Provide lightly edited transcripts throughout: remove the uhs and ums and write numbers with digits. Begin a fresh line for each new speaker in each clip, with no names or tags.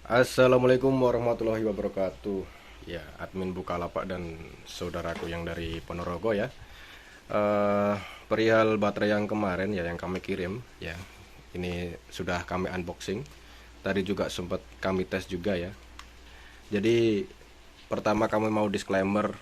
Assalamualaikum warahmatullahi wabarakatuh. Ya, admin Bukalapak dan saudaraku yang dari Ponorogo ya. eh Perihal baterai yang kemarin ya yang kami kirim ya. Ini sudah kami unboxing. Tadi juga sempat kami tes juga ya. Jadi pertama kami mau disclaimer,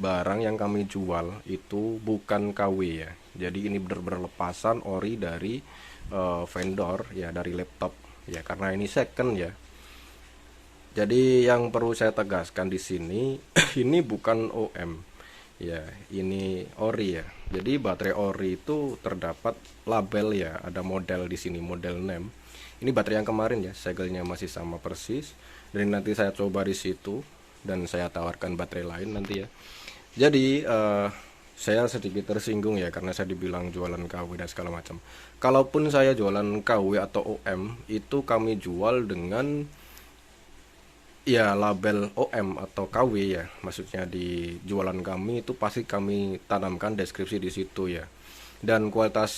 barang yang kami jual itu bukan KW ya. Jadi ini benar-benar lepasan ori dari vendor ya, dari laptop ya, karena ini second ya. Jadi yang perlu saya tegaskan di sini ini bukan OM. Ya, ini ori ya. Jadi baterai ori itu terdapat label ya, ada model di sini, model name. Ini baterai yang kemarin ya, segelnya masih sama persis. Dan nanti saya coba di situ dan saya tawarkan baterai lain nanti ya. Jadi saya sedikit tersinggung ya karena saya dibilang jualan KW dan segala macam. Kalaupun saya jualan KW atau OM, itu kami jual dengan ya label OM atau KW ya, maksudnya di jualan kami itu pasti kami tanamkan deskripsi di situ ya. Dan kualitas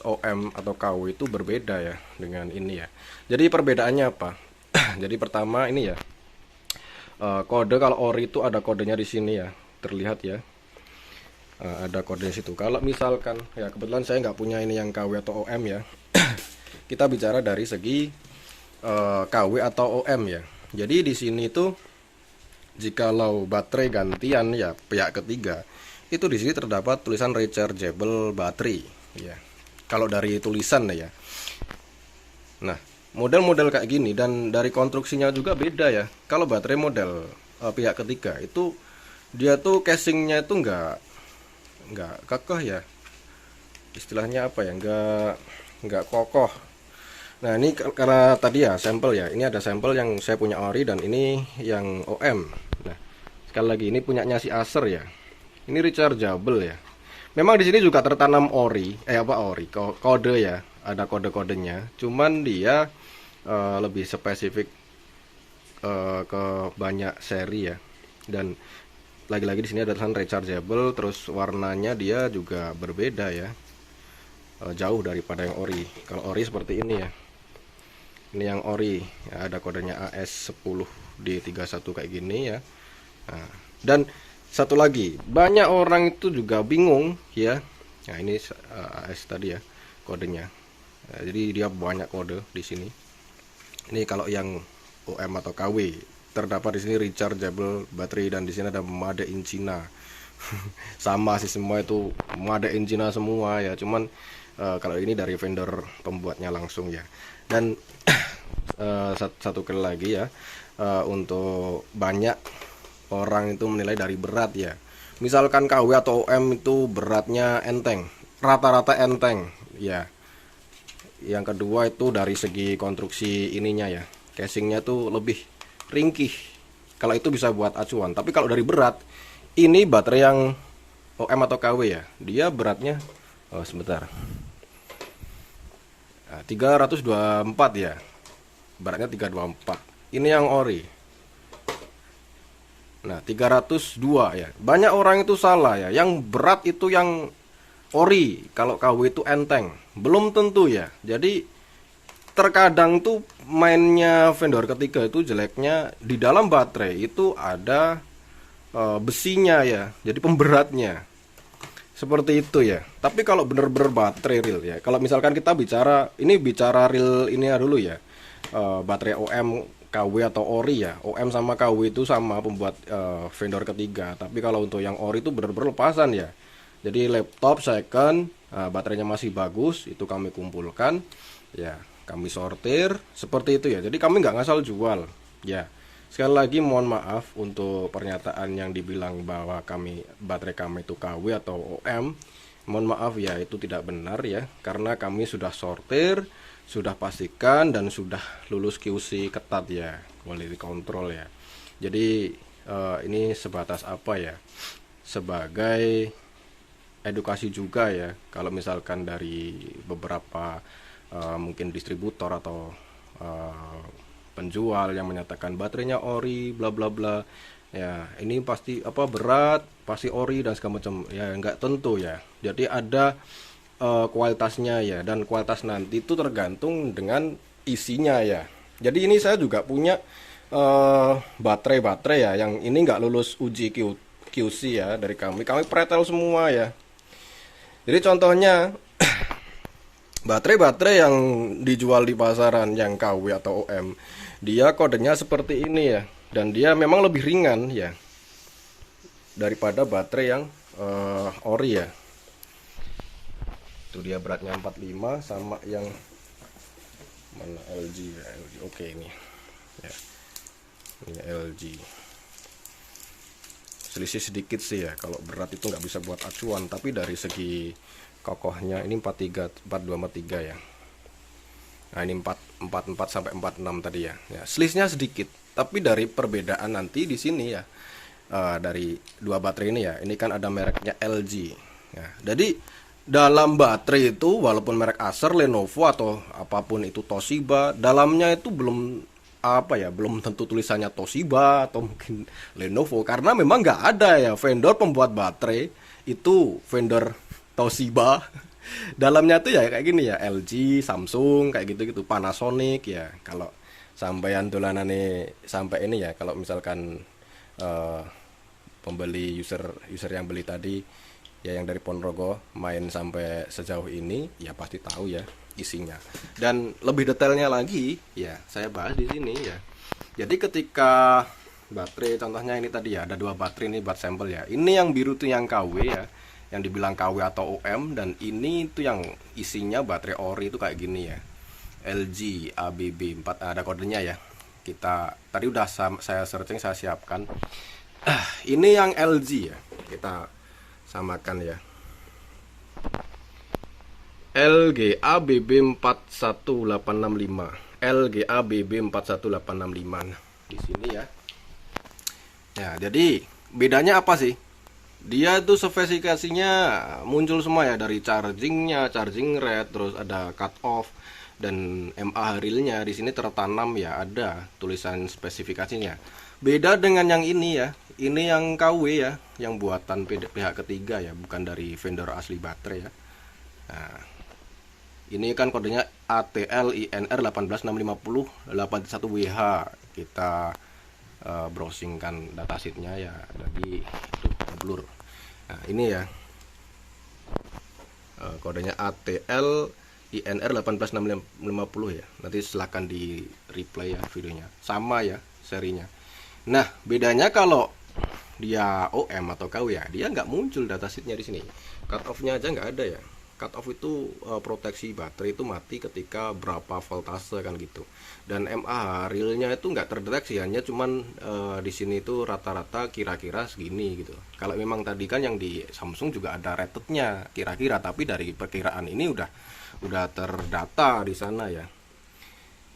OM atau KW itu berbeda ya dengan ini ya. Jadi perbedaannya apa? Jadi pertama ini ya, kode kalau ori itu ada kodenya di sini ya, terlihat ya. Ada kode di situ. Kalau misalkan ya, kebetulan saya nggak punya ini yang KW atau OM ya. Kita bicara dari segi KW atau OM ya. Jadi di sini tuh jikalau baterai gantian ya pihak ketiga, itu di sini terdapat tulisan rechargeable battery ya. Kalau dari tulisan ya. Nah, model-model kayak gini dan dari konstruksinya juga beda ya. Kalau baterai model pihak ketiga itu dia tuh casingnya itu nggak kokoh ya. Istilahnya apa ya? Nggak kokoh. Nah, ini karena tadi ya sampel ya. Ini ada sampel yang saya punya ori dan ini yang OM. Nah, sekali lagi ini punyanya si Acer ya. Ini rechargeable ya. Memang di sini juga tertanam ori, kode ya. Ada kode-kodenya. Cuman dia lebih spesifik ke banyak seri ya. Dan lagi-lagi di sini ada tulisan rechargeable, terus warnanya dia juga berbeda ya. Jauh daripada yang ori. Kalau ori seperti ini ya. Ini yang ori ya, ada kodenya AS10D31 kayak gini ya. Nah, dan satu lagi, banyak orang itu juga bingung ya. Nah, ini AS tadi ya kodenya. Nah, jadi dia banyak kode di sini. Ini kalau yang OM atau KW terdapat di sini rechargeable battery dan di sini ada made in China. Sama sih, semua itu made in China semua ya. Cuman kalau ini dari vendor pembuatnya langsung ya. Dan satu kali lagi ya, untuk banyak orang itu menilai dari berat ya. Misalkan KW atau OM itu beratnya enteng, rata-rata enteng ya. Yang kedua itu dari segi konstruksi ininya ya, casingnya tuh lebih ringkih. Kalau itu bisa buat acuan. Tapi kalau dari berat, ini baterai yang OM atau KW ya, dia beratnya sebentar. Nah, 324 ya. Beratnya 324. Ini yang ori. Nah, 302 ya. Banyak orang itu salah ya. Yang berat itu yang ori, kalau KW itu enteng. Belum tentu ya. Jadi terkadang tuh mainnya vendor ketiga itu jeleknya di dalam baterai itu ada besinya ya. Jadi pemberatnya. Seperti itu ya. Tapi kalau bener-bener baterai real ya. Kalau misalkan kita bicara real ini ya dulu ya. Baterai OM, KW atau ori ya. OM sama KW itu sama pembuat vendor ketiga. Tapi kalau untuk yang ori itu bener-bener lepasan ya. Jadi laptop second, baterainya masih bagus, itu kami kumpulkan ya. Kami sortir seperti itu ya. Jadi kami nggak ngasal jual ya. Sekali lagi mohon maaf untuk pernyataan yang dibilang bahwa baterai kami itu KW atau OM. Mohon maaf ya, itu tidak benar ya, karena kami sudah sortir, sudah pastikan dan sudah lulus QC ketat ya, quality control ya. Jadi ini sebatas apa ya? Sebagai edukasi juga ya. Kalau misalkan dari beberapa mungkin distributor atau penjual yang menyatakan baterainya ori bla bla bla ya, ini pasti berat, pasti ori dan segala macam ya, nggak tentu ya. Jadi ada kualitasnya ya, dan kualitas nanti itu tergantung dengan isinya ya. Jadi ini saya juga punya baterai-baterai ya, yang ini nggak lulus uji QC ya dari kami. Kami pretel semua ya. Jadi contohnya baterai-baterai yang dijual di pasaran yang KW atau OM, dia kodenya seperti ini ya, dan dia memang lebih ringan ya daripada baterai yang ori ya. Itu dia beratnya 45 sama yang mana LG ya, LG. Oke ini ya, ini LG. Selisih sedikit sih ya, kalau berat itu nggak bisa buat acuan, tapi dari segi kokohnya ini 43 42 43 ya. Nah ini 44 sampai 46 tadi ya. Ya selisihnya sedikit, tapi dari perbedaan nanti di sini ya, dari dua baterai ini ya, ini kan ada mereknya LG ya. Jadi dalam baterai itu walaupun merek Acer, Lenovo atau apapun itu, Toshiba, dalamnya itu belum apa ya, belum tentu tulisannya Toshiba atau mungkin Lenovo, karena memang nggak ada ya vendor pembuat baterai itu vendor Toshiba. Dalamnya tuh ya kayak gini ya, LG, Samsung kayak gitu-gitu, Panasonic ya. Kalau sampean dolanane sampai ini ya, kalau misalkan pembeli user yang beli tadi ya, yang dari Ponorogo main sampai sejauh ini ya, pasti tahu ya isinya. Dan lebih detailnya lagi ya saya bahas di sini ya. Jadi ketika baterai, contohnya ini tadi ya, ada dua baterai ini buat sampel ya. Ini yang biru tuh yang KW ya, yang dibilang KW atau OM, dan ini tuh yang isinya baterai ori itu kayak gini ya. LG ABB 4, ada kodenya ya. Kita tadi udah saya searching, saya siapkan. Ini yang LG ya. Kita samakan ya. LGA-BB 41865. LGA-BB 41865. Nah, di sini ya. Ya, jadi bedanya apa sih? Dia itu spesifikasinya muncul semua ya, dari chargingnya, charging rate, terus ada cut off dan mAh realnya di sini tertanam ya, ada tulisan spesifikasinya. Beda dengan yang ini ya. Ini yang KW ya, yang buatan pihak ketiga ya, bukan dari vendor asli baterai ya. Nah, ini kan kodenya ATL INR 18650 81WH. Kita browsingkan datasheetnya ya, jadi itu blur. Nah ini ya, kodenya ATL INR 18650 ya. Nanti silahkan di replay ya videonya, sama ya serinya. Nah bedanya kalau dia OM atau KW ya, dia nggak muncul datasheetnya di sini. Cut off-nya aja nggak ada ya. Cut off itu proteksi baterai itu mati ketika berapa voltase kan gitu. Dan mAh realnya itu nggak terdeteksi, hanya cuman di sini itu rata-rata kira-kira segini gitu. Kalau memang tadi kan yang di Samsung juga ada ratednya kira-kira, tapi dari perkiraan ini udah terdata di sana ya.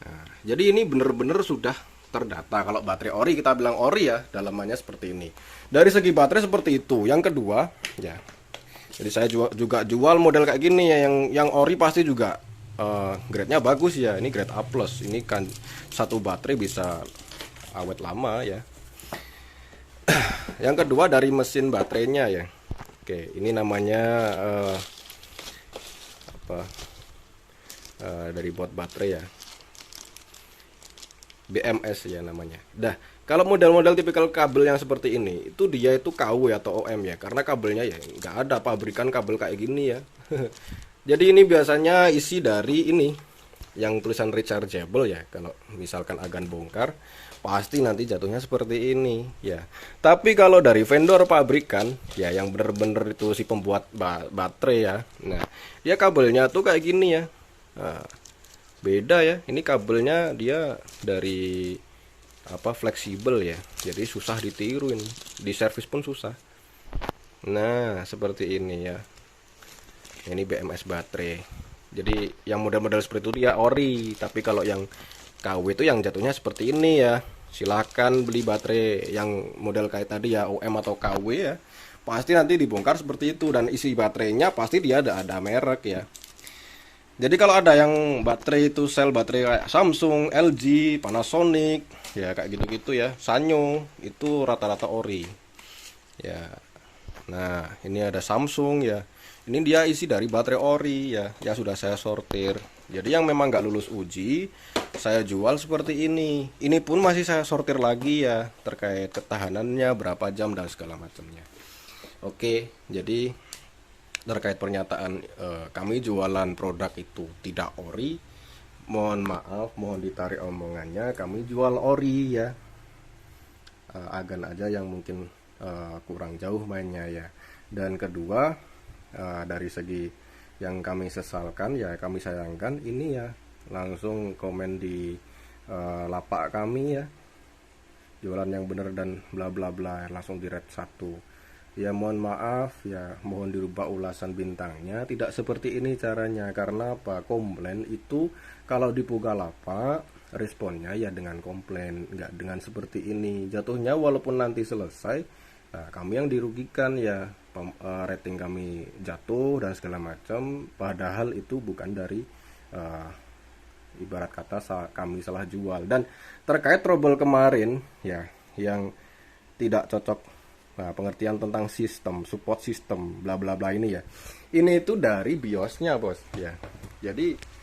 Nah, jadi ini bener-bener sudah terdata. Kalau baterai ori, kita bilang ori ya, dalamannya seperti ini. Dari segi baterai seperti itu. Yang kedua ya, jadi saya juga jual model kayak gini ya, yang ori pasti juga grade-nya bagus ya. Ini grade A+. Ini kan satu baterai bisa awet lama ya. Yang kedua dari mesin baterainya ya. Oke, ini namanya dari bot baterai ya, BMS ya namanya. Dah, kalau model-model tipikal kabel yang seperti ini, itu dia itu KW atau OM ya, karena kabelnya ya nggak ada pabrikan kabel kayak gini ya. Jadi ini biasanya isi dari ini, yang tulisan rechargeable ya. Kalau misalkan agan bongkar, pasti nanti jatuhnya seperti ini ya. Tapi kalau dari vendor pabrikan ya, yang bener-bener itu si pembuat baterai ya, nah dia kabelnya tuh kayak gini ya. Nah, beda ya, ini kabelnya dia dari fleksibel ya, jadi susah ditiruin, di servis pun susah. Nah seperti ini ya, ini BMS baterai. Jadi yang model-model seperti itu dia ori, tapi kalau yang KW itu yang jatuhnya seperti ini ya. Silahkan beli baterai yang model kayak tadi ya, OM atau KW ya, pasti nanti dibongkar seperti itu, dan isi baterainya pasti dia ada merek ya. Jadi kalau ada yang baterai itu sel baterai kayak Samsung, LG, Panasonic ya, kayak gitu-gitu ya, Sanyo, itu rata-rata ori ya. Nah ini ada Samsung ya, ini dia isi dari baterai ori ya, yang sudah saya sortir. Jadi yang memang nggak lulus uji saya jual seperti ini. Ini pun masih saya sortir lagi ya, terkait ketahanannya berapa jam dan segala macamnya. Oke, jadi terkait pernyataan kami jualan produk itu tidak ori, mohon maaf, mohon ditarik omongannya, kami jual ori ya. Agan aja yang mungkin kurang jauh mainnya ya. Dan kedua, dari segi yang kami sesalkan ya, kami sayangkan ini ya, langsung komen di lapak kami ya, jualan yang bener dan bla bla bla, langsung di red 1 ya. Mohon maaf ya, mohon dirubah ulasan bintangnya, tidak seperti ini caranya. Karena apa? Komplain itu kalau di Bukalapak responnya ya dengan komplain, nggak dengan seperti ini. Jatuhnya walaupun nanti selesai, nah, kami yang dirugikan ya, rating kami jatuh dan segala macam. Padahal itu bukan dari ibarat kata kami salah jual. Dan terkait trouble kemarin ya, yang tidak cocok, nah, pengertian tentang sistem, support sistem, bla bla bla ini ya. Ini itu dari BIOSnya bos ya. Jadi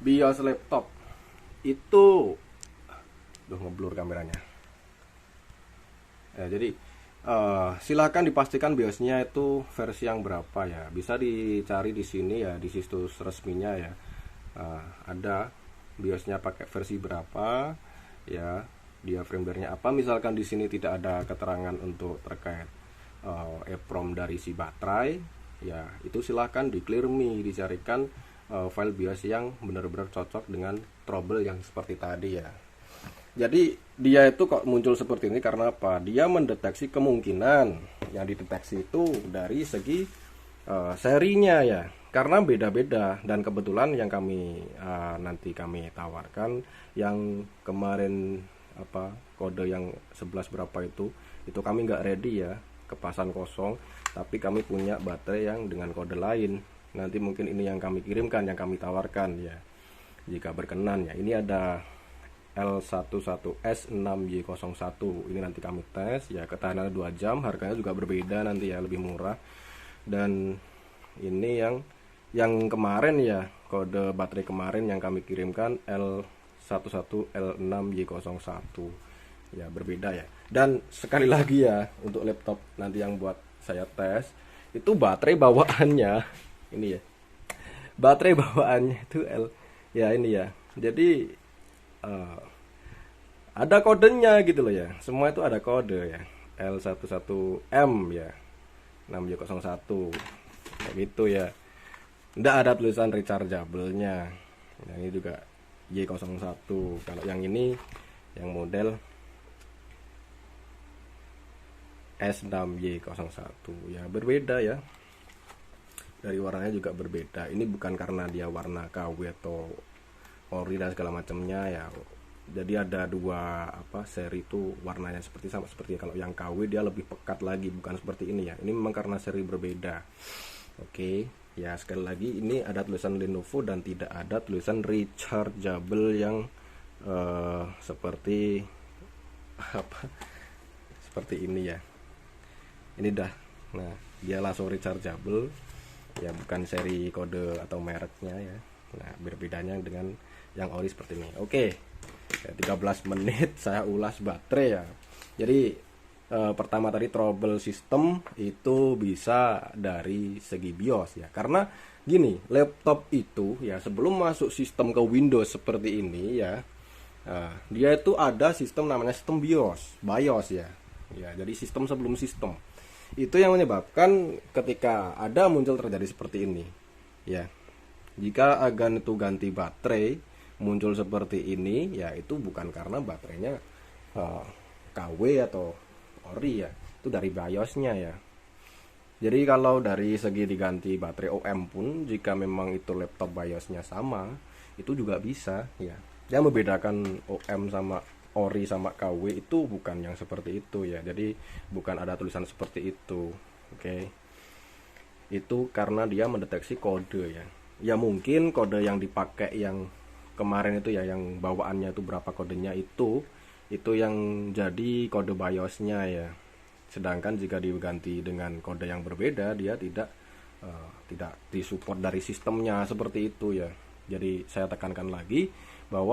BIOS laptop itu, ngeblur kameranya. Ya, jadi silakan dipastikan BIOSnya itu versi yang berapa ya. Bisa dicari di sini ya, di situs resminya ya. Ada BIOSnya pakai versi berapa ya, dia firmware-nya apa. Misalkan di sini tidak ada keterangan untuk terkait EEPROM dari si baterai ya, itu silahkan di clear me, dicarikan file BIOS yang benar-benar cocok dengan trouble yang seperti tadi ya. Jadi dia itu kok muncul seperti ini karena apa? Dia mendeteksi kemungkinan yang dideteksi itu dari segi serinya ya, karena beda-beda. Dan kebetulan yang kami nanti kami tawarkan yang kemarin apa, kode yang 11 berapa itu kami nggak ready ya, kepasan kosong, tapi kami punya baterai yang dengan kode lain. Nanti mungkin ini yang kami kirimkan, yang kami tawarkan ya, jika berkenan ya. Ini ada L11S6Y01, ini nanti kami tes ya, ketahanan 2 jam, harganya juga berbeda nanti ya, lebih murah. Dan ini yang kemarin ya, kode baterai kemarin yang kami kirimkan L11L6Y01 ya, berbeda ya. Dan sekali lagi ya, untuk laptop nanti yang buat saya tes, itu baterai bawaannya ini ya, baterai bawaannya itu ya ini ya. Jadi ada kodenya gitu loh ya, semua itu ada kode ya, L11M ya 6Y01 kayak gitu ya. Nggak ada tulisan rechargeable-nya. Yang ini juga Y01. Kalau yang ini yang model S6Y01 ya, berbeda ya. Dari warnanya juga berbeda. Ini bukan karena dia warna KW atau ori dan segala macamnya ya. Jadi ada dua seri itu warnanya sama seperti kalau yang KW dia lebih pekat lagi, bukan seperti ini ya. Ini memang karena seri berbeda. Oke, ya sekali lagi ini ada tulisan Lenovo dan tidak ada tulisan rechargeable yang seperti seperti ini ya. Ini dah. Nah, dia langsung rechargeable ya, bukan seri kode atau mereknya ya. Nah, berbedanya dengan yang ori seperti ini. Oke. Ya, 13 menit saya ulas baterai ya. Jadi pertama tadi trouble system itu bisa dari segi BIOS ya. Karena gini, laptop itu ya sebelum masuk sistem ke Windows seperti ini ya, dia itu ada sistem namanya sistem BIOS ya. Ya, jadi sistem sebelum sistem. Itu yang menyebabkan ketika ada muncul terjadi seperti ini ya. Jika agan itu ganti baterai muncul seperti ini ya, itu bukan karena baterainya KW atau ori ya, itu dari BIOSnya ya. Jadi kalau dari segi diganti baterai OM pun, jika memang itu laptop BIOSnya sama, itu juga bisa ya. Yang membedakan OM sama ori sama KW itu bukan yang seperti itu ya. Jadi bukan ada tulisan seperti itu. Oke. Itu karena dia mendeteksi kode ya. Ya mungkin kode yang dipakai yang kemarin itu ya, yang bawaannya itu berapa kodenya itu yang jadi kode BIOSnya ya. Sedangkan jika diganti dengan kode yang berbeda, dia tidak tidak disupport dari sistemnya seperti itu ya. Jadi saya tekankan lagi bahwa